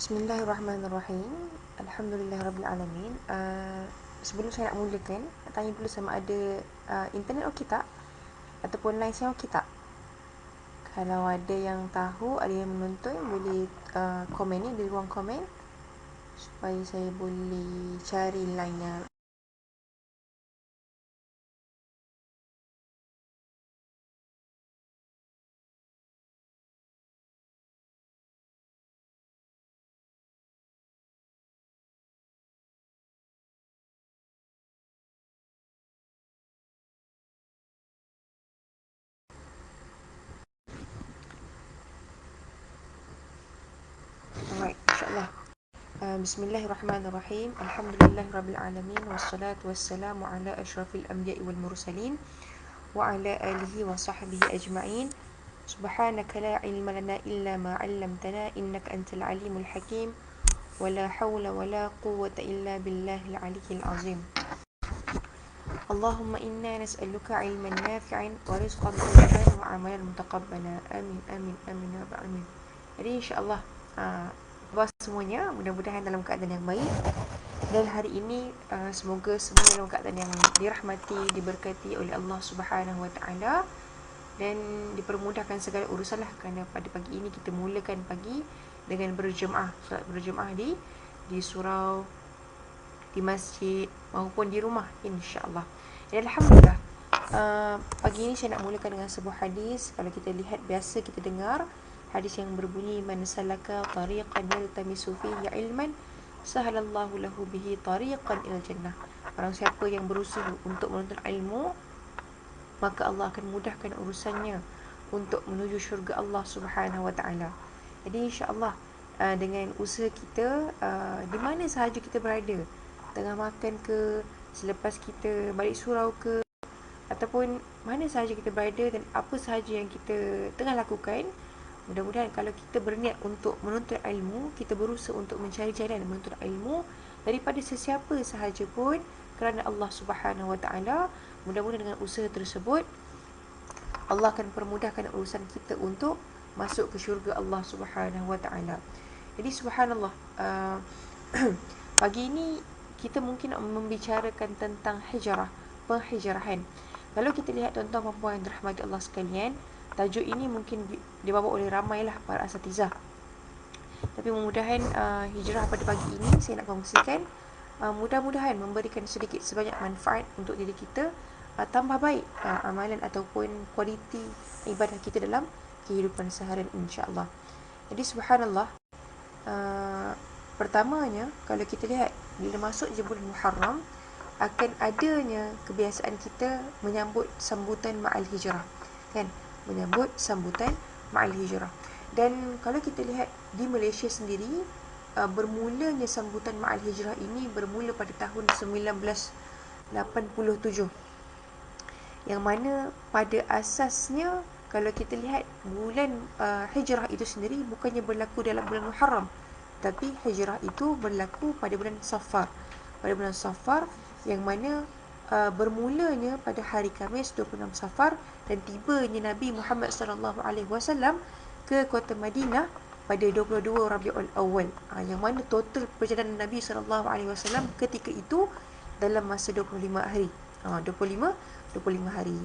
Bismillahirrahmanirrahim. Alhamdulillahirrabbilalamin. Sebelum saya nak mulakan, nak tanya dulu sama ada internet okey tak? Ataupun line saya okey tak? Kalau ada yang tahu, ada yang menonton, boleh komen ni di ruang komen supaya saya boleh cari line yang alright, insyaAllah. Bismillahirrahmanirrahim. Alhamdulillahirrabbilalamin. Wassalatu wassalamu ala ashrafil anbiya'i wal mursalin wa ala alihi wa sahbihi ajma'in. Subhanaka la ilma lana illa ma 'allamtana innaka antal alimul hakim. ولا حول ولا قوة إلا بالله العلي العظيم. اللهم إنا نسألك علما نافعا ورزقا طيبا وعملا متقبلا. آمين آمين آمين يا رب العالمين. Jadi insyaAllah bos semuanya mudah-mudahan dalam keadaan yang baik. Dan hari ini semoga semua dalam keadaan yang dirahmati, diberkati oleh Allah Subhanahu Wa Taala dan dipermudahkan segala urusan lah. Kerana pada pagi ini kita mulakan pagi dengan berjemaah, solat berjemaah di surau, di masjid maupun di rumah, insya-Allah. Dan alhamdulillah, pagi ini saya nak mulakan dengan sebuah hadis. Kalau kita lihat, biasa kita dengar hadis yang berbunyi, man salaka tariqan yaltamisu fihi ilman sahalallahu lahu bihi tariqan ilal jannah. Orang siapa yang berusaha untuk menuntut ilmu, maka Allah akan mudahkan urusannya untuk menuju syurga Allah Subhanahu Wa Taala. Jadi insya-Allah, dengan usaha kita, di mana sahaja kita berada, tengah makan ke, selepas kita balik surau ke, ataupun mana sahaja kita berada dan apa sahaja yang kita tengah lakukan, mudah-mudahan kalau kita berniat untuk menuntut ilmu, kita berusaha untuk mencari jalan menuntut ilmu daripada sesiapa sahaja pun kerana Allah Subhanahu Wa Taala, mudah-mudahan dengan usaha tersebut Allah akan permudahkan urusan kita untuk masuk ke syurga Allah Subhanahu Wa Taala. Jadi subhanallah, pagi ini kita mungkin membicarakan tentang hijrah, penghijrahan. Kalau kita lihat tuan-tuan dan puan yang dirahmati Allah sekalian, tajuk ini mungkin dibawa oleh ramailah para asatizah. Tapi mudah-mudahan hijrah pada pagi ini saya nak kongsikan, mudah-mudahan memberikan sedikit sebanyak manfaat untuk diri kita, tambah baik amalan ataupun kualiti ibadah kita dalam kehidupan seharian, insya-Allah. Jadi subhanallah, pertamanya kalau kita lihat bila masuk je bulan Muharram, akan adanya kebiasaan kita menyambut sambutan ma'al hijrah, kan? Menyambut sambutan ma'al hijrah. Dan kalau kita lihat di Malaysia sendiri, bermulanya sambutan ma'al hijrah ini bermula pada tahun 1987, yang mana pada asasnya kalau kita lihat bulan hijrah itu sendiri bukannya berlaku dalam bulan Muharram, tapi hijrah itu berlaku pada bulan Safar. Pada bulan Safar, yang mana bermulanya pada hari Khamis 26 Safar dan tibanya Nabi Muhammad SAW ke kota Madinah pada 22 Rabiul Awal. Yang mana total perjalanan Nabi SAW ketika itu dalam masa 25 hari. 25 hari.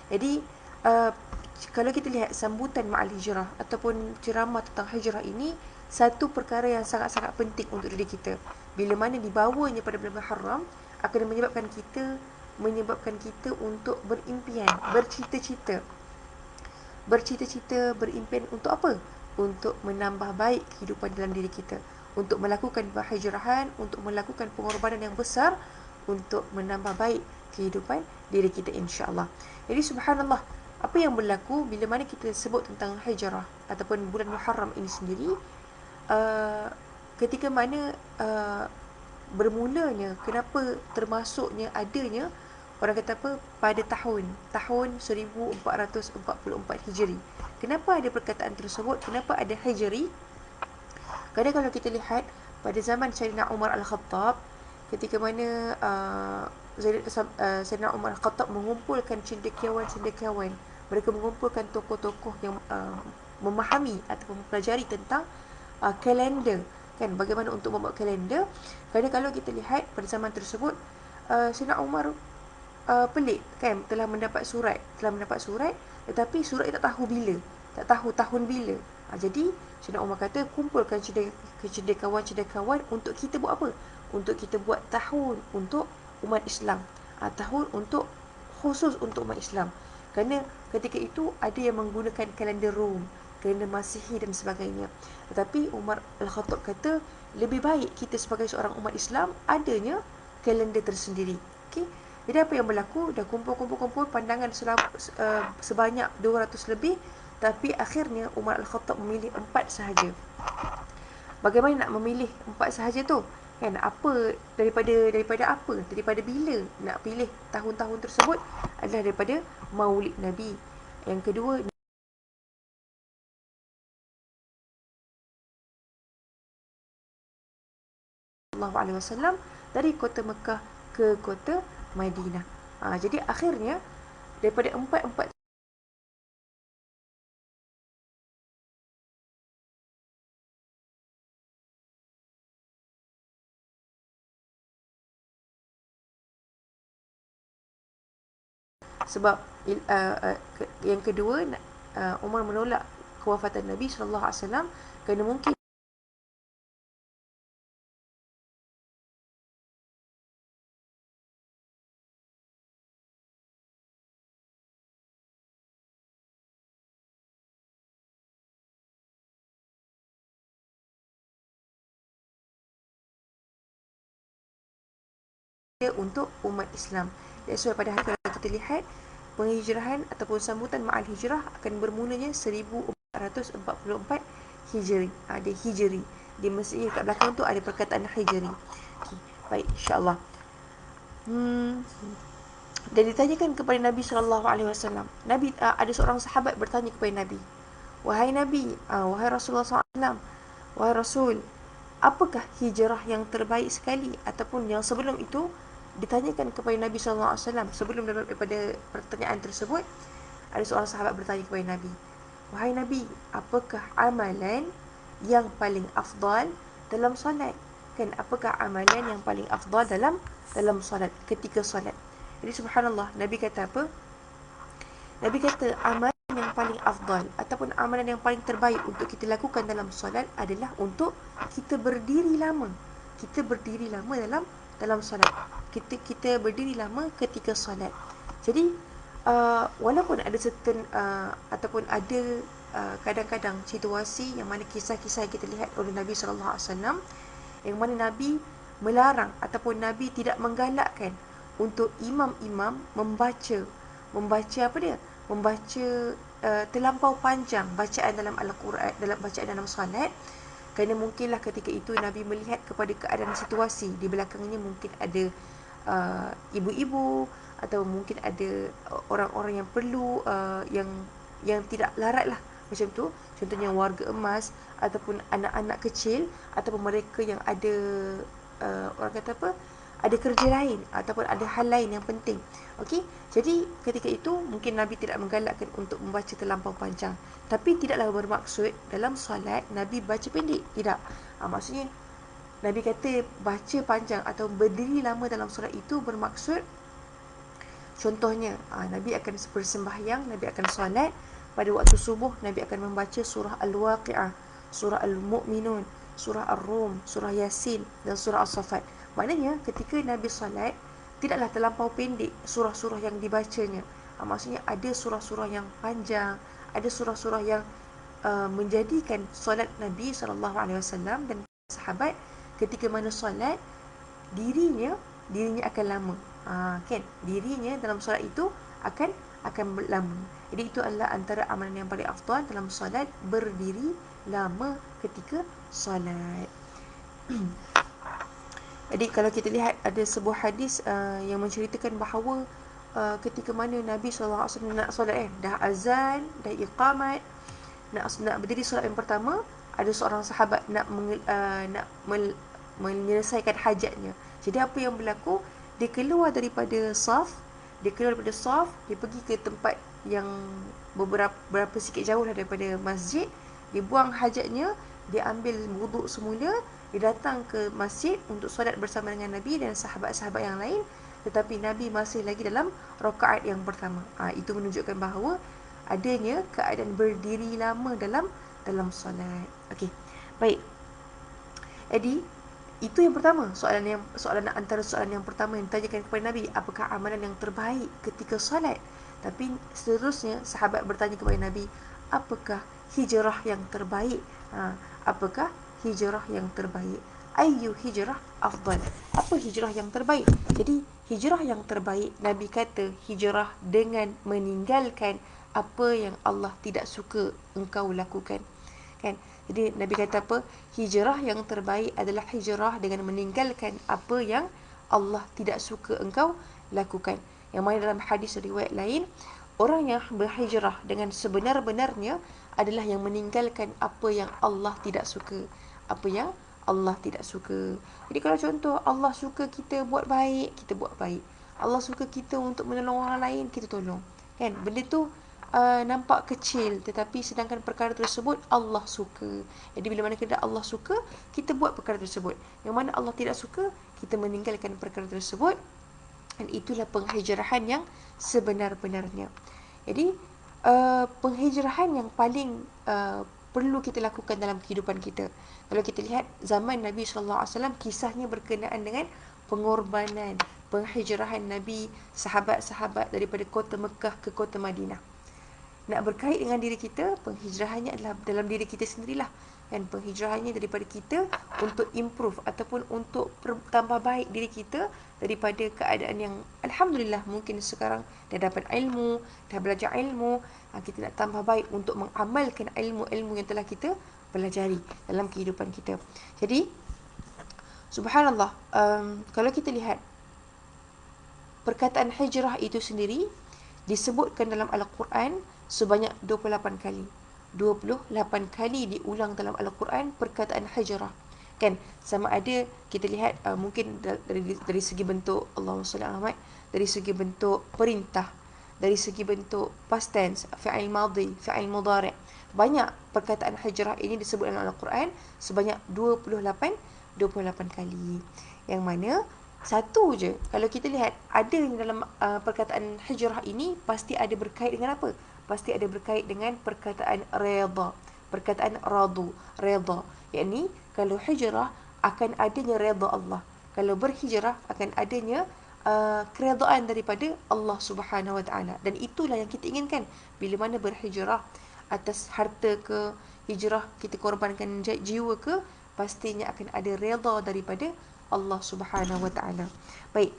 Jadi kalau kita lihat sambutan ma'al hijrah ataupun ceramah tentang hijrah ini, satu perkara yang sangat-sangat penting untuk diri kita. Bila mana dibawanya pada bulan Muharram, akan menyebabkan kita untuk berimpian, bercita-cita, berimpian untuk apa? Untuk menambah baik kehidupan dalam diri kita, untuk melakukan penghijrahan, untuk melakukan pengorbanan yang besar untuk menambah baik kehidupan diri kita, insya-Allah. Jadi subhanallah, apa yang berlaku bila mana kita sebut tentang hijrah ataupun bulan Muharram ini sendiri, ketika mana bermulanya, kenapa termasuknya adanya, orang kata apa, pada tahun 1444 Hijri. Kenapa ada perkataan tersebut? Kenapa ada Hijri? Kadang kalau kita lihat pada zaman Sayyidina Umar Al-Khattab, ketika mana Sayyidina Umar Al-Khattab mengumpulkan cendekiawan, mereka mengumpulkan tokoh-tokoh yang memahami atau mempelajari tentang kalender Kan, bagaimana untuk membuat kalender. Kerana kalau kita lihat pada zaman tersebut, Sayyidina Umar pelik kan, telah mendapat surat, tetapi surat tak tahu bila, tak tahu tahun bila. Jadi Sayyidina Umar kata, kumpulkan cendekiawan untuk kita buat apa? Untuk kita buat tahun untuk umat Islam, tahun untuk khusus untuk umat Islam. Kerana ketika itu ada yang menggunakan kalender Rom, kalender Masihi dan sebagainya. Tetapi Umar Al-Khattab kata, lebih baik kita sebagai seorang umat Islam adanya kalender tersendiri. Okey. Jadi apa yang berlaku? Dah kumpul pandangan sebanyak 200 lebih, tapi akhirnya Umar Al-Khattab memilih 4 sahaja. Bagaimana nak memilih 4 sahaja tu? Kan, apa daripada apa? Daripada bila nak pilih tahun-tahun tersebut adalah daripada Maulid Nabi. Yang kedua, sallallahu alaihi wasallam dari kota Mekah ke kota Madinah. Jadi akhirnya daripada empat sebab yang kedua, Umar menolak kewafatan Nabi sallallahu alaihi wasallam kerana mungkin untuk umat Islam. That's why pada hari kalau kita lihat penghijrahan ataupun sambutan Ma'al Hijrah akan bermulanya 1444 Hijri. Ada Hijri. Di Mesir kat belakang tu ada perkataan Hijri. Okay. Baik, insya-Allah. Dan ditanyakan kepada Nabi SAW. Nabi, ada seorang sahabat bertanya kepada Nabi, wahai Nabi, wahai Rasulullah SAW, wahai Rasul, apakah hijrah yang terbaik sekali? Ataupun yang sebelum itu ditanyakan kepada Nabi SAW. Sebelum daripada pertanyaan tersebut, ada seorang sahabat bertanya kepada Nabi, wahai Nabi, apakah amalan yang paling afdal dalam solat? Kan, apakah amalan yang paling afdal dalam solat, ketika solat? Jadi subhanallah, Nabi kata apa? Nabi kata amalan yang paling afdal ataupun amalan yang paling terbaik untuk kita lakukan dalam solat adalah untuk kita berdiri lama. Kita berdiri lama dalam solat. Kita berdiri lama ketika solat. Jadi walaupun ada certain ataupun ada kadang-kadang situasi yang mana kisah-kisah yang kita lihat oleh Nabi sallallahu alaihi wasallam, yang mana Nabi melarang ataupun Nabi tidak menggalakkan untuk imam-imam membaca apa dia? Membaca terlampau panjang bacaan dalam Al-Quran, dalam bacaan dalam solat. Kerana mungkinlah ketika itu Nabi melihat kepada keadaan situasi di belakangnya, mungkin ada ibu-ibu atau mungkin ada orang-orang yang perlu yang tidak larat lah, macam tu. Contohnya warga emas ataupun anak-anak kecil ataupun mereka yang ada orang kata apa, ada kerja lain ataupun ada hal lain yang penting. Okey, jadi ketika itu mungkin Nabi tidak menggalakkan untuk membaca terlampau panjang. Tapi tidaklah bermaksud dalam solat Nabi baca pendek. Tidak. Maksudnya Nabi kata baca panjang atau berdiri lama dalam solat itu bermaksud, contohnya Nabi akan bersembahyang, Nabi akan solat. Pada waktu subuh Nabi akan membaca surah Al-Waqi'ah, surah Al-Mu'minun, surah Ar-Rum, surah Yasin dan surah As-Saffat. Maknanya ketika Nabi solat, tidaklah terlampau pendek surah-surah yang dibacanya. Maksudnya ada surah-surah yang panjang, ada surah-surah yang menjadikan solat Nabi SAW dan sahabat ketika mana solat, dirinya akan lama. Kan, dirinya dalam solat itu akan lama. Jadi itu adalah antara amalan yang paling afdal dalam solat, berdiri lama ketika solat. Jadi kalau kita lihat ada sebuah hadis yang menceritakan bahawa ketika mana Nabi SAW nak solat, dah azan, dah iqamat, nak berdiri solat yang pertama, ada seorang sahabat nak menyelesaikan hajatnya. Jadi apa yang berlaku? Dia keluar daripada saf, dia pergi ke tempat yang berapa sikit jauh lah daripada masjid, dia buang hajatnya, dia ambil wuduk semula, Dia datang ke masjid untuk solat bersama dengan Nabi dan sahabat-sahabat yang lain, tetapi Nabi masih lagi dalam rakaat yang pertama. Itu menunjukkan bahawa adanya keadaan berdiri lama dalam solat. Okey. Baik. Jadi itu yang pertama, soalan antara soalan yang pertama yang ditanyakan kepada Nabi, apakah amalan yang terbaik ketika solat? Tapi seterusnya sahabat bertanya kepada Nabi, apakah hijrah yang terbaik? Apakah hijrah yang terbaik? Ayyu hijrah afdal? Apa hijrah yang terbaik? Jadi hijrah yang terbaik, Nabi kata hijrah dengan meninggalkan apa yang Allah tidak suka engkau lakukan. Kan? Jadi Nabi kata apa? Hijrah yang terbaik adalah hijrah dengan meninggalkan apa yang Allah tidak suka engkau lakukan. Yang mana dalam hadis riwayat lain, orang yang berhijrah dengan sebenar-benarnya adalah yang meninggalkan apa yang Allah tidak suka. Apa yang Allah tidak suka. Jadi kalau contoh Allah suka kita buat baik, kita buat baik. Allah suka kita untuk menolong orang lain, kita tolong. Kan? Benda tu nampak kecil, tetapi sedangkan perkara tersebut Allah suka. Jadi bila mana kita Allah suka, kita buat perkara tersebut. Yang mana Allah tidak suka, kita meninggalkan perkara tersebut. Dan itulah penghijrahan yang sebenar-benarnya. Jadi penghijrahan yang paling perlu kita lakukan dalam kehidupan kita. Kalau kita lihat zaman Nabi SAW, kisahnya berkenaan dengan pengorbanan, penghijrahan Nabi, sahabat-sahabat daripada kota Mekah ke kota Madinah. Nak berkait dengan diri kita, penghijrahannya adalah dalam diri kita sendirilah. Dan penghijrahannya daripada kita untuk improve ataupun untuk tambah baik diri kita daripada keadaan yang alhamdulillah mungkin sekarang dah dapat ilmu, dah belajar ilmu, kita nak tambah baik untuk mengamalkan ilmu-ilmu yang telah kita pelajari dalam kehidupan kita. Jadi subhanallah, kalau kita lihat perkataan hijrah itu sendiri disebutkan dalam Al-Quran sebanyak 28 kali. 28 kali diulang dalam Al-Quran perkataan hijrah. Kan, sama ada kita lihat mungkin dari segi bentuk Allahumma salli ala Muhammad, dari segi bentuk perintah, dari segi bentuk past tense, fi'il madhi, fi'il mudhari'. Banyak perkataan hijrah ini disebut dalam Al-Quran sebanyak 28 kali. Yang mana satu je, kalau kita lihat ada dalam perkataan hijrah ini pasti ada berkait dengan apa? Pasti ada berkait dengan perkataan redha, perkataan radu, redha. Yakni kalau hijrah akan adanya redha Allah. Kalau berhijrah akan adanya keredaan daripada Allah Subhanahu Wa Taala. Dan itulah yang kita inginkan bila mana berhijrah, atas harta ke, hijrah kita korbankan jiwa ke, pastinya akan ada redha daripada Allah Subhanahu Wa Taala. Baik.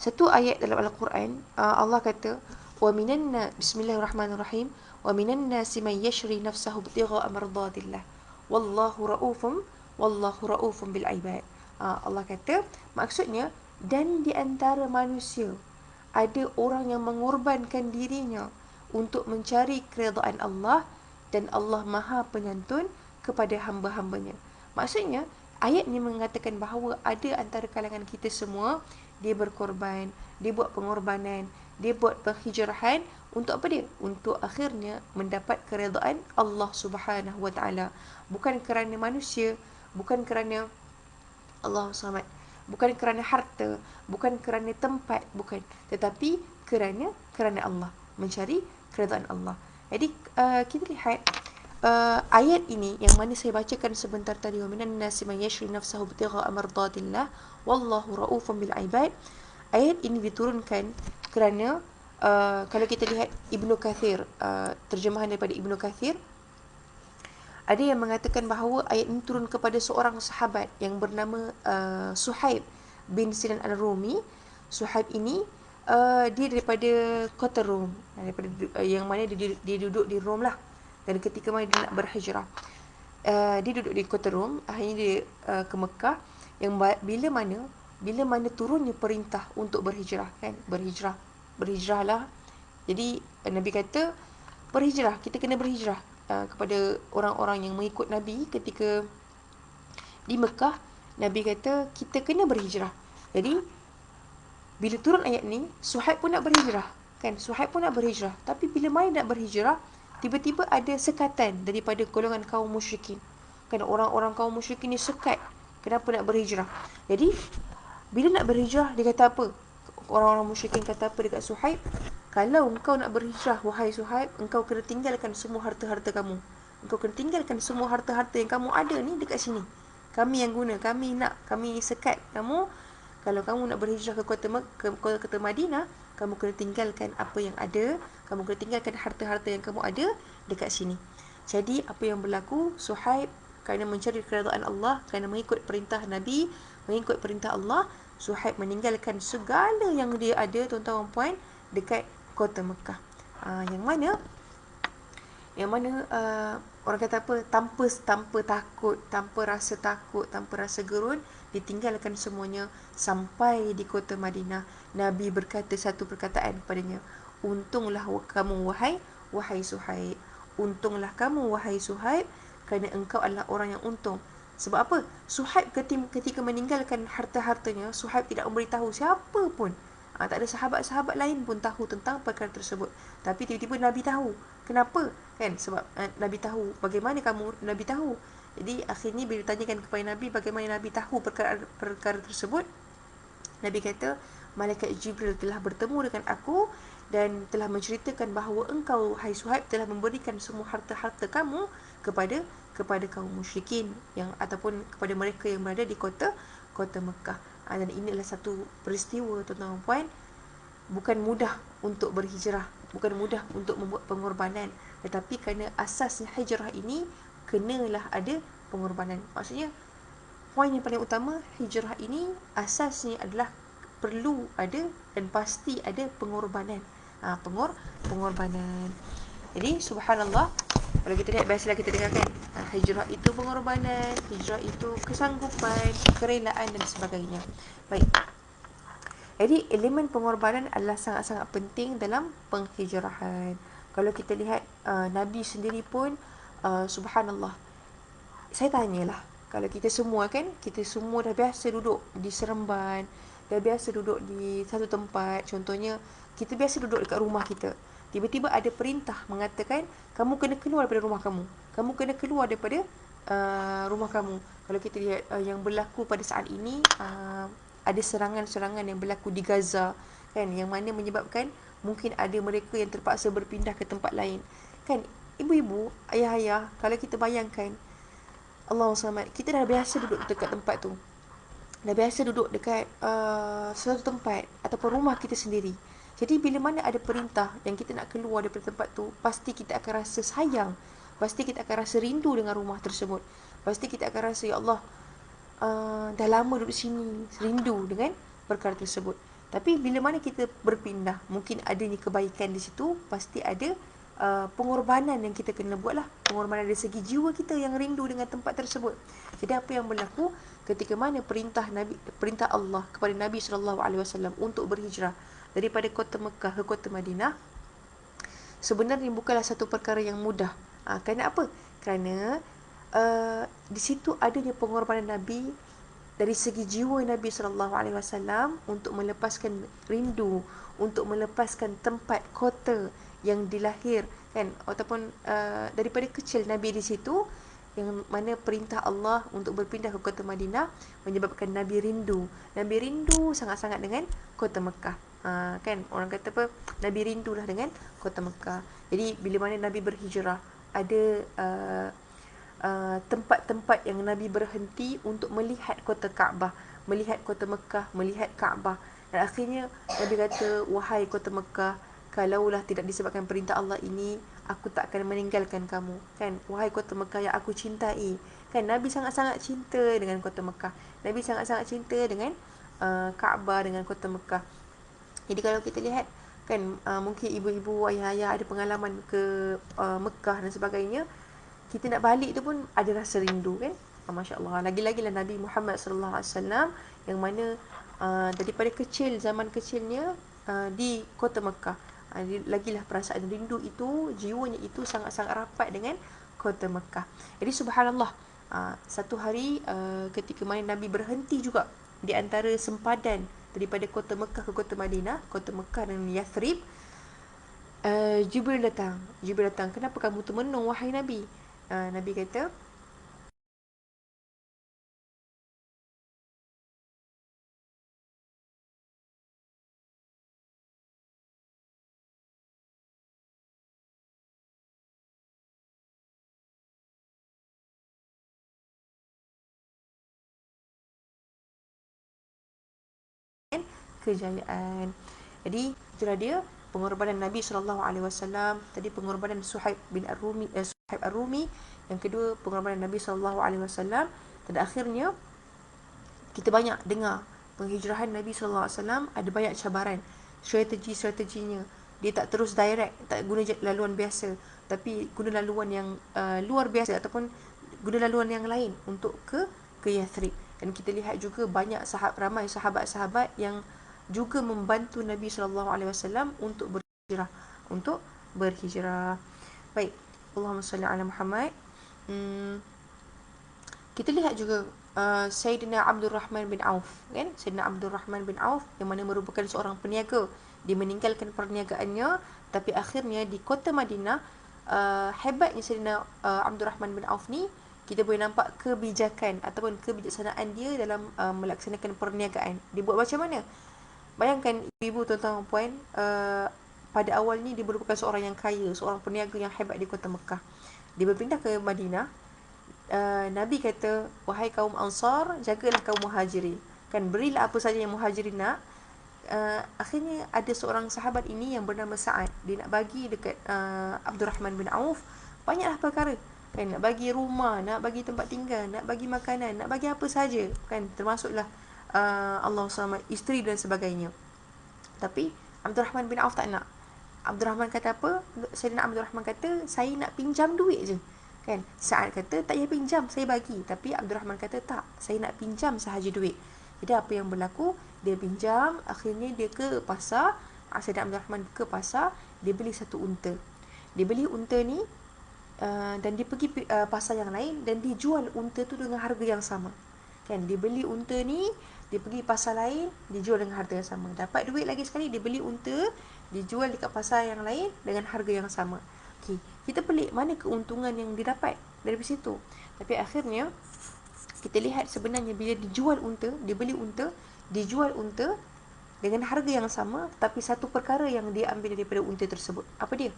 Satu ayat dalam Al-Quran, Allah kata, wa minanna, bismillahirrahmanirrahim, wa minan nasi man yashri nafsahu ibtigha'a mardatillah wallahu raufum bil ibad. Allah kata, maksudnya, dan di antara manusia ada orang yang mengorbankan dirinya untuk mencari keredaan Allah, dan Allah Maha Penyantun kepada hamba-hambanya. Maksudnya ayat ni mengatakan bahawa ada antara kalangan kita semua, dia berkorban, dia buat pengorbanan, dia buat penghijrahan untuk apa dia? Untuk akhirnya mendapat keredaan Allah Subhanahu Wa Taala. Bukan kerana manusia, bukan kerana Allah SWT, bukan kerana harta, bukan kerana tempat, bukan, tetapi kerana Allah, mencari keredaan Allah. Jadi kita lihat ayat ini yang mana saya bacakan sebentar tadi, wa minan nasi man yashri nafsahu ibtigha'a mardatillah wallahu raufun bil ibad. Ayat ini diturunkan kerana kalau kita lihat Ibnu Kathir, terjemahan daripada Ibnu Kathir, ada yang mengatakan bahawa ayat ini turun kepada seorang sahabat yang bernama Suhaib bin Sinan Al-Rumi. Suhaib ini dia daripada kota Rom, daripada yang mana dia duduk di Rom lah. Dan ketika mana dia nak berhijrah, dia duduk di kota Rom, akhirnya dia ke Mekah. Yang bila mana turunnya perintah untuk berhijrah, kan, berhijrahlah. Jadi Nabi kata berhijrah, kita kena berhijrah kepada orang-orang yang mengikut Nabi ketika di Mekah. Nabi kata kita kena berhijrah. Jadi bila turun ayat ni, Suhaib pun nak berhijrah, kan, Suhaib pun nak berhijrah. Tapi bila mana nak berhijrah, tiba-tiba ada sekatan daripada golongan kaum musyrikin. Kan orang-orang kaum musyrikin ni sekat. Kenapa nak berhijrah? Jadi bila nak berhijrah, dia kata apa? Orang-orang musyrikin kata apa dekat Suhaib? Kalau engkau nak berhijrah, wahai Suhaib, engkau kena tinggalkan semua harta-harta kamu. Engkau kena tinggalkan semua harta-harta yang kamu ada ni dekat sini. Kami yang guna, kami sekat kamu. Kalau kamu nak berhijrah ke kota Madinah, kamu kena tinggalkan apa yang ada, kamu kena tinggalkan harta-harta yang kamu ada dekat sini. Jadi apa yang berlaku? Suhaib kerana mencari keredaan Allah, kerana mengikut perintah Nabi, mengikut perintah Allah, Suhaib meninggalkan segala yang dia ada, tuan-tuan dan puan, dekat kota Mekah. Yang mana orang kata apa, tanpa takut, tanpa rasa gerun, ditinggalkan semuanya sampai di kota Madinah. Nabi berkata satu perkataan kepadanya, untunglah kamu wahai Suhaib, untunglah kamu wahai Suhaib, kerana engkau adalah orang yang untung. Sebab apa? Suhaib ketika meninggalkan harta-hartanya, Suhaib tidak memberitahu siapa pun. Tak ada sahabat-sahabat lain pun tahu tentang perkara tersebut. Tapi tiba-tiba Nabi tahu. Kenapa? Kan? Sebab Nabi tahu. Bagaimana kamu Nabi tahu? Jadi akhirnya bila ditanyakan kepada Nabi bagaimana Nabi tahu perkara tersebut, Nabi kata, Malaikat Jibril telah bertemu dengan aku dan telah menceritakan bahawa engkau, hai Suhaib, telah memberikan semua harta-harta kamu kepada kaum musyrikin yang ataupun kepada mereka yang berada di kota Mekah. Dan ini adalah satu peristiwa, tuan-tuan dan puan, bukan mudah untuk berhijrah, bukan mudah untuk membuat pengorbanan, tetapi kerana asasnya hijrah ini kenalah ada pengorbanan. Maksudnya poin yang paling utama, hijrah ini asasnya adalah perlu ada dan pasti ada pengorbanan. Pengorbanan. Jadi subhanallah, kalau kita lihat biasalah kita dengarkan, hijrah itu pengorbanan, hijrah itu kesanggupan, kerelaan dan sebagainya. Baik. Jadi elemen pengorbanan adalah sangat-sangat penting dalam penghijrahan. Kalau kita lihat Nabi sendiri pun subhanallah. Saya tanyalah, kalau kita semua dah biasa duduk di Seremban, dah biasa duduk di satu tempat, contohnya kita biasa duduk dekat rumah kita. Tiba-tiba ada perintah mengatakan kamu kena keluar daripada rumah kamu. Kamu kena keluar daripada rumah kamu. Kalau kita lihat yang berlaku pada saat ini, ada serangan-serangan yang berlaku di Gaza, kan, yang mana menyebabkan mungkin ada mereka yang terpaksa berpindah ke tempat lain. Kan, ibu-ibu, ayah-ayah, kalau kita bayangkan, Allahumma selamat, kita dah biasa duduk dekat tempat tu. Dah biasa duduk dekat suatu tempat ataupun rumah kita sendiri. Jadi bila mana ada perintah yang kita nak keluar daripada tempat tu, pasti kita akan rasa sayang, pasti kita akan rasa rindu dengan rumah tersebut, pasti kita akan rasa, ya Allah, dah lama duduk sini, rindu dengan perkara tersebut. Tapi bila mana kita berpindah, mungkin adanya kebaikan di situ, pasti ada pengorbanan yang kita kena buat lah. Pengorbanan dari segi jiwa kita yang rindu dengan tempat tersebut. Jadi apa yang berlaku ketika mana perintah Allah kepada Nabi SAW untuk berhijrah daripada kota Mekah ke kota Madinah, sebenarnya bukanlah satu perkara yang mudah. Kerana apa? Kerana di situ adanya pengorbanan Nabi dari segi jiwa Nabi SAW untuk melepaskan rindu, untuk melepaskan tempat kota yang dilahir, kan, ataupun daripada kecil Nabi di situ, yang mana perintah Allah untuk berpindah ke kota Madinah menyebabkan Nabi rindu sangat-sangat dengan kota Mekah. Kan, orang kata apa, Nabi rindulah dengan kota Mekah. Jadi bila mana Nabi berhijrah, ada tempat-tempat yang Nabi berhenti untuk melihat kota Kaabah, melihat kota Mekah, melihat Kaabah. Dan akhirnya Nabi kata, wahai kota Mekah, kalaulah tidak disebabkan perintah Allah ini, aku tak akan meninggalkan kamu. Kan, wahai kota Mekah yang aku cintai. Kan, Nabi sangat-sangat cinta dengan kota Mekah. Nabi sangat-sangat cinta dengan Kaabah, dengan kota Mekah. Jadi kalau kita lihat, kan, mungkin ibu-ibu, ayah-ayah ada pengalaman ke Mekah dan sebagainya, kita nak balik tu pun ada rasa rindu, kan. Masya Allah. Lagi-lagi lah Nabi Muhammad SAW yang mana daripada kecil, zaman kecilnya di kota Mekah, lagilah perasaan rindu itu, jiwanya itu sangat-sangat rapat dengan kota Mekah. Jadi subhanallah, satu hari ketika mana Nabi berhenti juga di antara sempadan daripada kota Mekah ke kota Madinah, kota Mekah dan Yathrib, Jibril datang. Kenapa kamu termenung wahai Nabi? Nabi kata, kejayaan. Jadi itulah dia pengorbanan Nabi SAW. Tadi pengorbanan Suhaib Ar-Rumi. Yang kedua pengorbanan Nabi SAW. Dan akhirnya kita banyak dengar penghijrahan Nabi SAW ada banyak cabaran. Strateginya dia tak terus direct, tak guna laluan biasa, tapi guna laluan yang luar biasa ataupun guna laluan yang lain untuk ke Yathrib. Dan kita lihat juga banyak ramai sahabat-sahabat yang juga membantu Nabi SAW untuk berhijrah. Baik, Allahumma salli ala Muhammad. Kita lihat juga Sayyidina Abdul Rahman bin Auf, kan? Sayyidina Abdul Rahman bin Auf yang mana merupakan seorang peniaga. Dia meninggalkan perniagaannya, tapi akhirnya di kota Madinah, hebatnya Sayyidina Abdul Rahman bin Auf ni, kita boleh nampak kebijakan ataupun kebijaksanaan dia dalam melaksanakan perniagaan. Dia buat macam mana? Bayangkan ibu, tuan-tuan dan puan, pada awal ni dia merupakan seorang yang kaya, seorang peniaga yang hebat di kota Mekah. Dia berpindah ke Madinah. Nabi kata, wahai kaum Ansar, jagalah kaum Muhajirin, kan, berilah apa saja yang Muhajirin nak. Akhirnya ada seorang sahabat ini yang bernama Sa'ad. Dia nak bagi dekat Abdul Rahman bin Auf banyaklah perkara, kan, nak bagi rumah, nak bagi tempat tinggal, nak bagi makanan, nak bagi apa saja, kan, termasuklah Allah SWT, isteri dan sebagainya. Tapi Abdul Rahman bin Auf tak nak. Abdul Rahman kata apa? Sayyidina Abdul Rahman kata, saya nak pinjam duit je, kan. Sa'ad kata, tak payah pinjam, saya bagi. Tapi Abdul Rahman kata, tak, saya nak pinjam sahaja duit. Jadi apa yang berlaku? Dia pinjam, akhirnya dia ke pasar. Sayyidina Abdul Rahman ke pasar, dia beli satu unta. Dia beli unta ni, dan dia pergi pasar yang lain, dan dia jual unta tu dengan harga yang sama, kan. Dia beli unta ni, dia pergi pasar lain, dia jual dengan harga yang sama. Dapat duit lagi sekali, dia beli unta, dia jual dekat pasar yang lain dengan harga yang sama. Okay, kita pelik mana keuntungan yang dia dapat dari situ. Tapi akhirnya kita lihat sebenarnya bila dijual unta, dia beli unta, dijual unta dengan harga yang sama, tapi satu perkara yang dia ambil daripada unta tersebut, apa dia?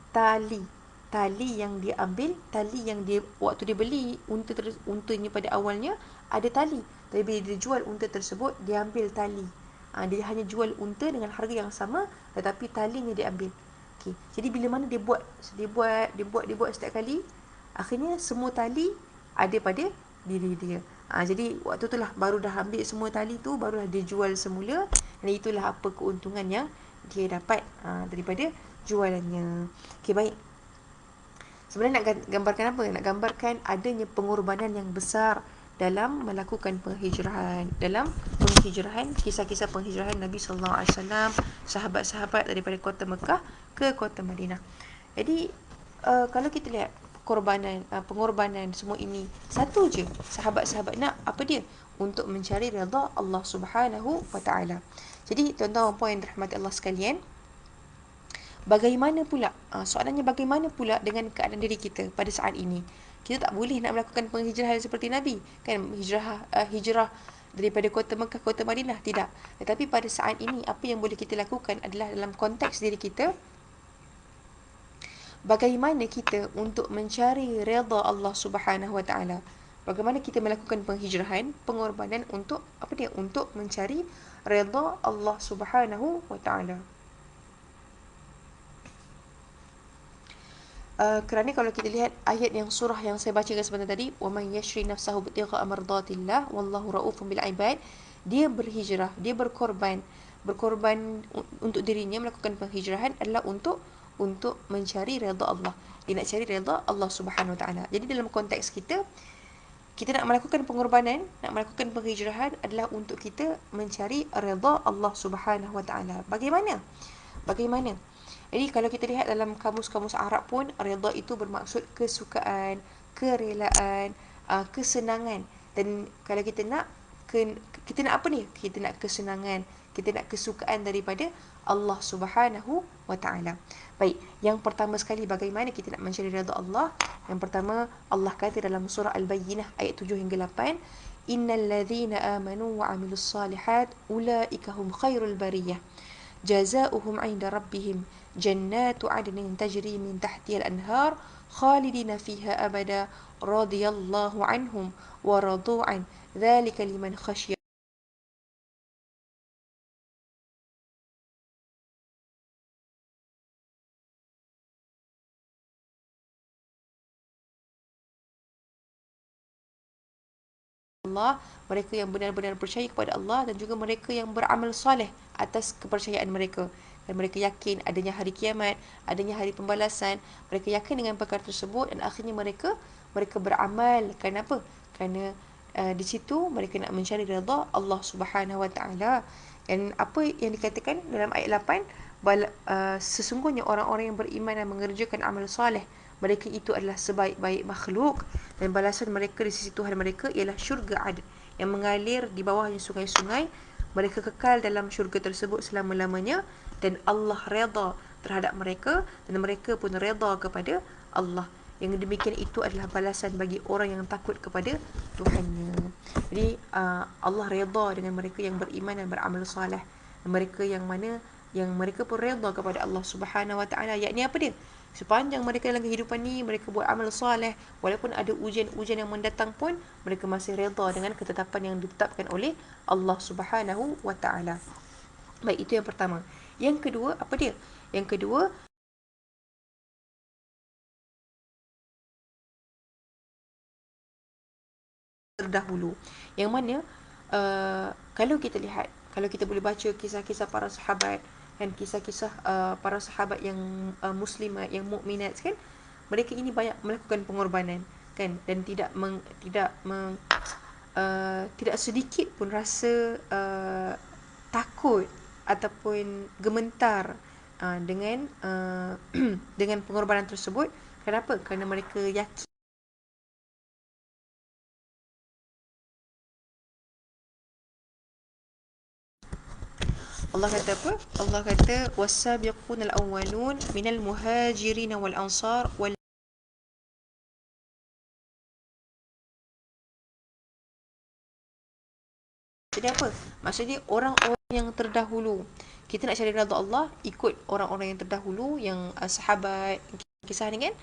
Tali yang dia ambil, tali yang dia, waktu dia beli untanya pada awalnya ada tali, tapi bila dia jual unta tersebut, dia ambil tali. Dia hanya jual unta dengan harga yang sama, tetapi talinya dia ambil. Okay. Jadi bila mana dia buat setiap kali, akhirnya semua tali ada pada diri dia. Jadi waktu itulah baru dah ambil semua tali tu, barulah dia jual semula. Dan itulah apa keuntungan yang dia dapat daripada jualannya. Okey, baik. Sebenarnya nak gambarkan apa? Nak gambarkan adanya pengorbanan yang besar dalam melakukan penghijrahan, kisah-kisah penghijrahan Nabi SAW, sahabat-sahabat daripada kota Mekah ke kota Madinah. Jadi kalau kita lihat pengorbanan semua ini, satu je sahabat-sahabat nak, apa dia? Untuk mencari redha Allah Subhanahu wa taala. Jadi tuan-tuan dan puan yang dirahmati Allah sekalian, bagaimana pula soalannya, bagaimana pula dengan keadaan diri kita pada saat ini? Kita tak boleh nak melakukan penghijrahan seperti Nabi, kan, hijrah daripada kota Mekah ke kota Madinah, tidak. Tetapi pada saat ini apa yang boleh kita lakukan adalah dalam konteks diri kita, bagaimana kita untuk mencari redha Allah Subhanahu wa taala. Bagaimana kita melakukan penghijrahan, pengorbanan untuk apa dia? Untuk mencari redha Allah Subhanahu wa taala. Kerana kalau kita lihat ayat yang surah yang saya bacakan sebentar tadi, wa man yashri nafsahu bitigha mardatillah wallahu raufun bil ibad, dia berhijrah, dia berkorban untuk dirinya, melakukan penghijrahan adalah untuk mencari redha Allah. Dia nak cari redha Allah Subhanahu wa taala. Jadi dalam konteks kita nak melakukan pengorbanan, nak melakukan penghijrahan adalah untuk kita mencari redha Allah Subhanahu wa taala. Bagaimana? Jadi kalau kita lihat dalam kamus-kamus Arab pun, redha itu bermaksud kesukaan, kerelaan, kesenangan. Dan kalau kita nak apa ni? Kita nak kesenangan, kita nak kesukaan daripada Allah Subhanahu wa taala. Baik, yang pertama sekali bagaimana kita nak mencari redha Allah? Yang pertama, Allah kata dalam surah Al-Bayyinah ayat 7 hingga 8, innal ladzina amanu wa 'amilus solihat ulaika hum khairul bariyah jazaohum 'inda rabbihim jannatu 'adnin tajri min tahtiha al-anhar khalidina fiha abada radhiyallahu 'anhum wa radu 'an dzalika liman khashiya Allah, mereka yang benar-benar percaya kepada Allah, dan juga mereka yang beramal soleh atas kepercayaan mereka. Dan mereka yakin adanya hari kiamat, adanya hari pembalasan. Mereka yakin dengan perkara tersebut, dan akhirnya mereka beramal. Kenapa? Kerana di situ mereka nak mencari redha Allah Subhanahu Wa Taala. Dan apa yang dikatakan dalam ayat 8, sesungguhnya orang-orang yang beriman dan mengerjakan amal soleh, mereka itu adalah sebaik-baik makhluk, dan balasan mereka di sisi Tuhan mereka ialah syurga adn yang mengalir di bawahnya sungai-sungai. Mereka kekal dalam syurga tersebut selama-lamanya, dan Allah redha terhadap mereka, dan mereka pun redha kepada Allah. Yang demikian itu adalah balasan bagi orang yang takut kepada Tuhannya. Jadi Allah redha dengan mereka yang beriman dan beramal soleh. Mereka yang mana yang mereka pun redha kepada Allah Subhanahu Wa Taala. Yakni apa dia? Sepanjang mereka dalam kehidupan ni, mereka buat amal soleh, walaupun ada ujian-ujian yang mendatang pun, mereka masih redha dengan ketetapan yang ditetapkan oleh Allah Subhanahu Wa Taala. Baik, itu yang pertama. Yang kedua, apa dia? Yang kedua, terdahulu. Yang mana kalau kita lihat, kalau kita boleh baca kisah-kisah para sahabat dan kisah-kisah para sahabat yang muslimat, yang mukminat kan, mereka ini banyak melakukan pengorbanan kan, dan tidak sedikit pun rasa takut ataupun gementar dengan dengan pengorbanan tersebut. Kenapa? Kerana mereka yakin. Allah kata apa? Allah kata was-sabiqunal awwalun minal muhajirin wal ansar wal. Jadi apa? Maksudnya orang-orang yang terdahulu. Kita nak cari redha Allah, ikut orang-orang yang terdahulu, yang sahabat, kisah ni kan?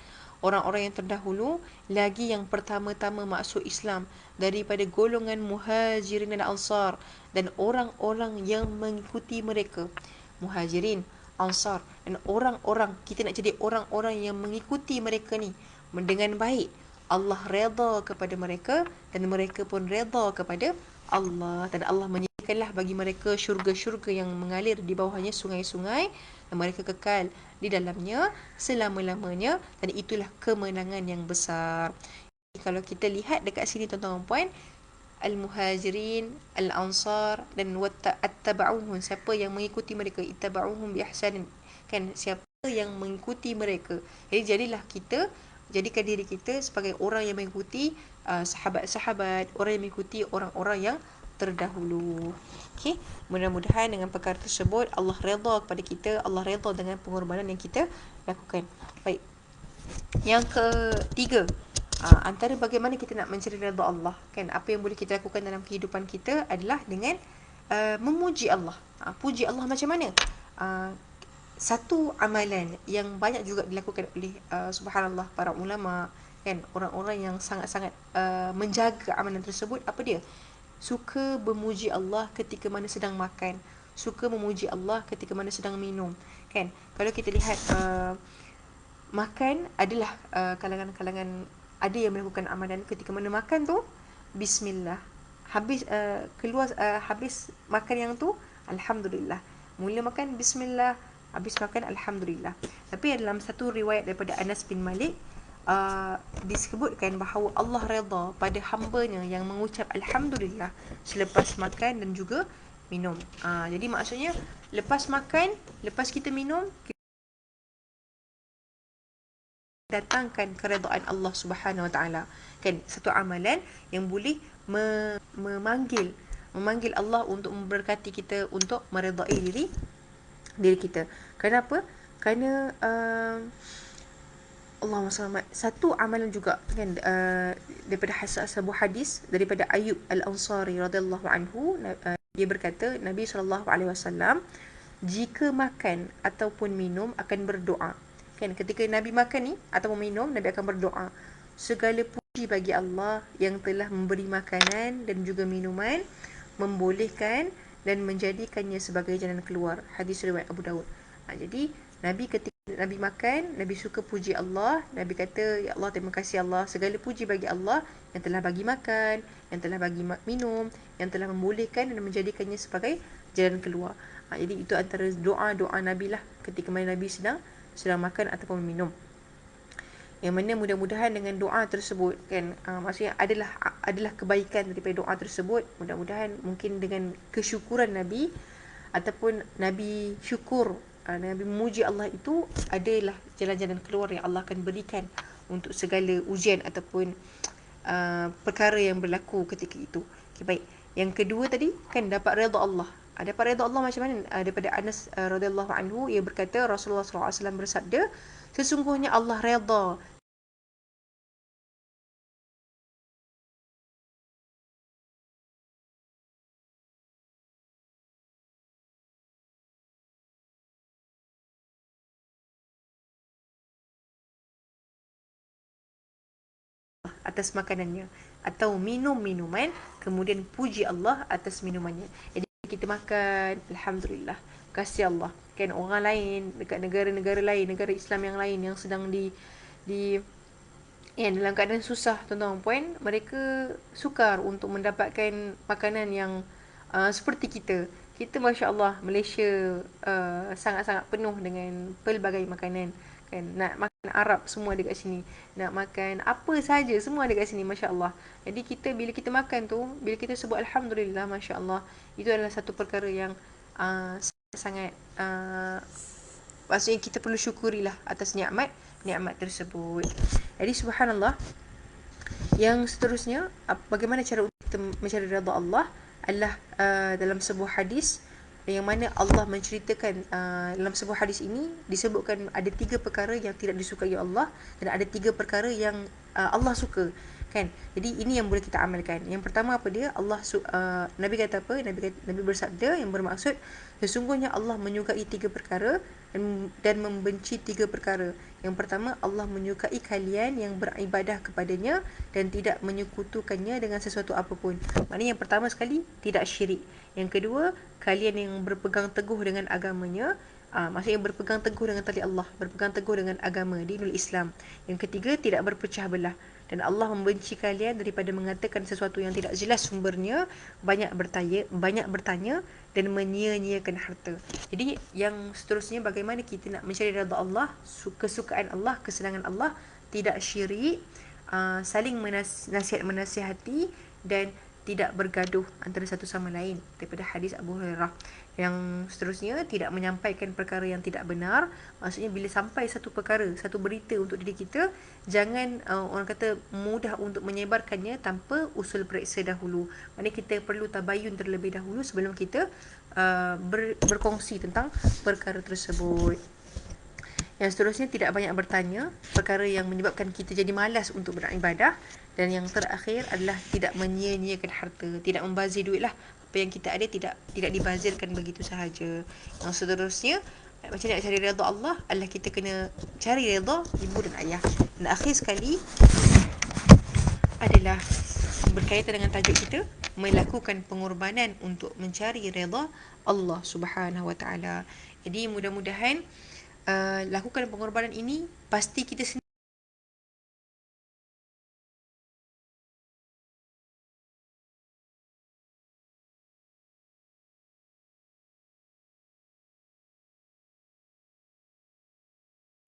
Orang-orang yang terdahulu, lagi yang pertama-tama masuk Islam daripada golongan muhajirin dan ansar, dan orang-orang yang mengikuti mereka. Muhajirin, ansar, dan orang-orang, kita nak jadi orang-orang yang mengikuti mereka ni dengan baik. Allah redha kepada mereka, dan mereka pun redha kepada Allah. Dan Allah menyediakanlah bagi mereka syurga-syurga yang mengalir di bawahnya sungai-sungai, dan mereka kekal di dalamnya selama-lamanya, dan itulah kemenangan yang besar. Kalau kita lihat dekat sini tuan-tuan dan puan, al-muhajirin, al-ansar, dan at-taba'uhum, siapa yang mengikuti mereka, ittaba'uhum bi ihsan, kan, siapa yang mengikuti mereka. Jadikan diri kita sebagai orang yang mengikuti sahabat-sahabat, orang yang mengikuti orang-orang yang terdahulu. Okey, mudah-mudahan dengan perkara tersebut Allah redha kepada kita, Allah redha dengan pengorbanan yang kita lakukan. Baik. Yang ketiga, antara bagaimana kita nak mencari redha Allah, kan, apa yang boleh kita lakukan dalam kehidupan kita adalah dengan memuji Allah. Puji Allah macam mana? Satu amalan yang banyak juga dilakukan oleh subhanallah para ulama, kan, orang-orang yang sangat-sangat menjaga amalan tersebut, apa dia? Suka memuji Allah ketika mana sedang makan, suka memuji Allah ketika mana sedang minum, kan. Kalau kita lihat makan adalah kalangan-kalangan ada yang melakukan amalan ketika mana makan tu bismillah, habis habis makan yang tu alhamdulillah, mula makan bismillah, habis makan alhamdulillah. Tapi dalam satu riwayat daripada Anas bin Malik disebutkan bahawa Allah redha pada hamba-Nya yang mengucap alhamdulillah selepas makan dan juga minum. Jadi maksudnya lepas makan, lepas kita minum, datangkan keredaan Allah Subhanahu Wa Taala, kan, satu amalan yang boleh memanggil Allah untuk memberkati kita, untuk meredai diri kita. Kenapa? Kerana Allahumma salli, satu amalan juga, kan, daripada sebuah hadis daripada Ayyub Al-Ansari radhiyallahu anhu, dia berkata Nabi SAW jika makan ataupun minum akan berdoa, kan, ketika Nabi makan ni ataupun minum, Nabi akan berdoa, segala puji bagi Allah yang telah memberi makanan dan juga minuman, membolehkan dan menjadikannya sebagai jalan keluar. Hadis riwayat Abu Daud. Jadi Nabi ketika Nabi makan, Nabi suka puji Allah. Nabi kata, ya Allah, terima kasih Allah, segala puji bagi Allah yang telah bagi makan, yang telah bagi minum, yang telah membolehkan dan menjadikannya sebagai jalan keluar. Jadi itu antara doa-doa Nabi lah ketika mana Nabi sedang makan ataupun minum. Yang mana mudah-mudahan dengan doa tersebut kan, maksudnya adalah kebaikan daripada doa tersebut. Mudah-mudahan mungkin dengan kesyukuran Nabi ataupun Nabi syukur, Nabi memuji Allah, itu adalah jalan-jalan keluar yang Allah akan berikan untuk segala ujian ataupun perkara yang berlaku ketika itu. Okay, baik. Yang kedua tadi kan dapat redha Allah. Dapat redha Allah macam mana? Daripada Anas radhiyallahu anhu, ia berkata Rasulullah SAW bersabda, sesungguhnya Allah redha atas makanannya, atau minum minuman kemudian puji Allah atas minumannya. Jadi kita makan, alhamdulillah, kasih Allah. Kan orang lain dekat negara-negara lain, negara Islam yang lain yang sedang di dalam keadaan susah, tuan-tuan dan puan, mereka sukar untuk mendapatkan makanan yang seperti kita. Kita, masya-Allah, Malaysia sangat-sangat penuh dengan pelbagai makanan. Kan, nak makan Arab semua ada kat sini, nak makan apa saja semua ada kat sini, masya-Allah. Jadi kita, bila kita makan tu, bila kita sebut alhamdulillah, masya-Allah, itu adalah satu perkara yang sangat maksudnya kita perlu syukurilah atas nikmat tersebut. Jadi subhanallah, yang seterusnya, bagaimana cara untuk kita mencari redha Allah adalah dalam sebuah hadis yang mana Allah menceritakan, dalam sebuah hadis ini disebutkan ada 3 perkara yang tidak disukai Allah dan ada 3 perkara yang Allah suka, kan. Jadi ini yang boleh kita amalkan. Yang pertama apa dia? Nabi kata apa? Nabi bersabda yang bermaksud sesungguhnya Allah menyukai 3 perkara dan membenci 3 perkara. Yang pertama, Allah menyukai kalian yang beribadah kepadanya dan tidak menyekutukannya dengan sesuatu apapun. Maknanya yang pertama sekali, tidak syirik. Yang kedua, kalian yang berpegang teguh dengan agamanya, maksudnya berpegang teguh dengan tali Allah, berpegang teguh dengan agama dinul Islam. Yang ketiga, tidak berpecah belah. Dan Allah membenci kalian daripada mengatakan sesuatu yang tidak jelas sumbernya, banyak bertanya dan menyia-nyiakan harta. Jadi yang seterusnya, bagaimana kita nak mencari redha Allah, kesukaan Allah, kesenangan Allah, tidak syirik, saling menasihati dan tidak bergaduh antara satu sama lain, daripada hadis Abu Hurairah. Yang seterusnya, tidak menyampaikan perkara yang tidak benar. Maksudnya bila sampai satu perkara, satu berita untuk diri kita, jangan orang kata mudah untuk menyebarkannya tanpa usul periksa dahulu. Maksudnya kita perlu tabayun terlebih dahulu sebelum kita berkongsi tentang perkara tersebut. Yang seterusnya, tidak banyak bertanya, perkara yang menyebabkan kita jadi malas untuk beribadah. Dan yang terakhir adalah tidak menyia-nyiakan harta, tidak membazir duit lah. Apa yang kita ada tidak dibazirkan begitu sahaja. Yang seterusnya, macam nak cari redha Allah adalah kita kena cari redha ibu dan ayah. Dan akhir sekali adalah berkaitan dengan tajuk kita, melakukan pengorbanan untuk mencari redha Allah Subhanahu Wa Taala. Jadi mudah-mudahan lakukan pengorbanan ini, pasti kita sendiri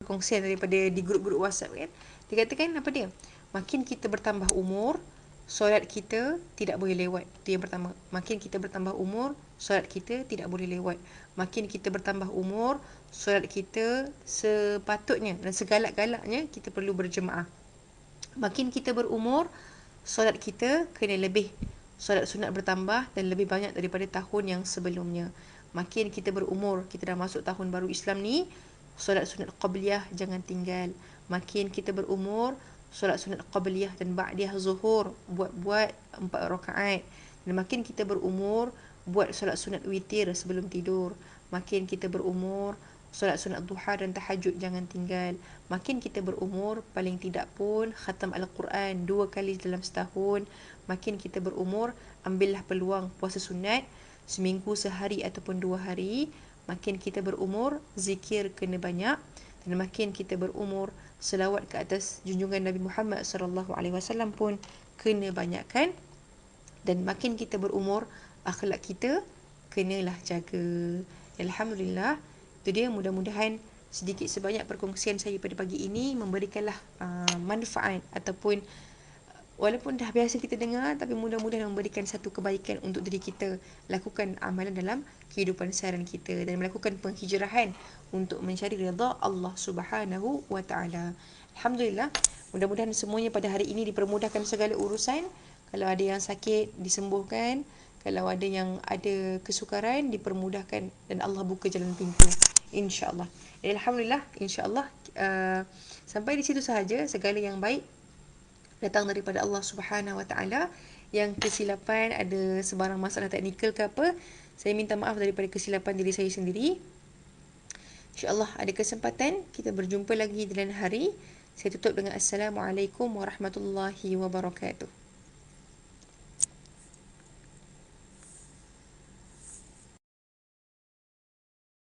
kongsian daripada di grup-grup WhatsApp, kan. Dia katakan apa dia? Makin kita bertambah umur, solat kita tidak boleh lewat. Itu yang pertama. Makin kita bertambah umur, solat kita tidak boleh lewat. Makin kita bertambah umur, solat kita sepatutnya dan segalak-galaknya kita perlu berjemaah. Makin kita berumur, solat kita kena lebih. Solat sunat bertambah dan lebih banyak daripada tahun yang sebelumnya. Makin kita berumur, kita dah masuk tahun baru Islam ni, solat sunat qabliyah jangan tinggal. Makin kita berumur, solat sunat qabliyah dan ba'diyah zuhur buat 4 rakaat. Dan makin kita berumur, buat solat sunat witir sebelum tidur. Makin kita berumur, solat sunat duha dan tahajud jangan tinggal. Makin kita berumur, paling tidak pun khatam Al-Quran 2 kali dalam setahun. Makin kita berumur, ambillah peluang puasa sunat seminggu sehari ataupun 2 hari. Makin kita berumur, zikir kena banyak. Dan makin kita berumur, selawat ke atas junjungan Nabi Muhammad SAW pun kena banyakkan. Dan makin kita berumur, akhlak kita kenalah jaga. Alhamdulillah, itu dia, mudah-mudahan sedikit sebanyak perkongsian saya pada pagi ini memberikanlah manfaat, ataupun walaupun dah biasa kita dengar, tapi mudah-mudahan memberikan satu kebaikan untuk diri kita, lakukan amalan dalam kehidupan seharian kita dan melakukan penghijrahan untuk mencari redha Allah Subhanahu wa taala. Alhamdulillah, mudah-mudahan semuanya pada hari ini dipermudahkan segala urusan. Kalau ada yang sakit, disembuhkan. Kalau ada yang ada kesukaran, dipermudahkan dan Allah buka jalan pintu, insya-Allah. Alhamdulillah, insya-Allah sampai di situ sahaja. Segala yang baik datang daripada Allah Subhanahu Wa Taala. Yang kesilapan, ada sebarang masalah teknikal ke apa, saya minta maaf daripada kesilapan diri saya sendiri. InsyaAllah ada kesempatan kita berjumpa lagi di lain hari. Saya tutup dengan Assalamualaikum warahmatullahi wabarakatuh.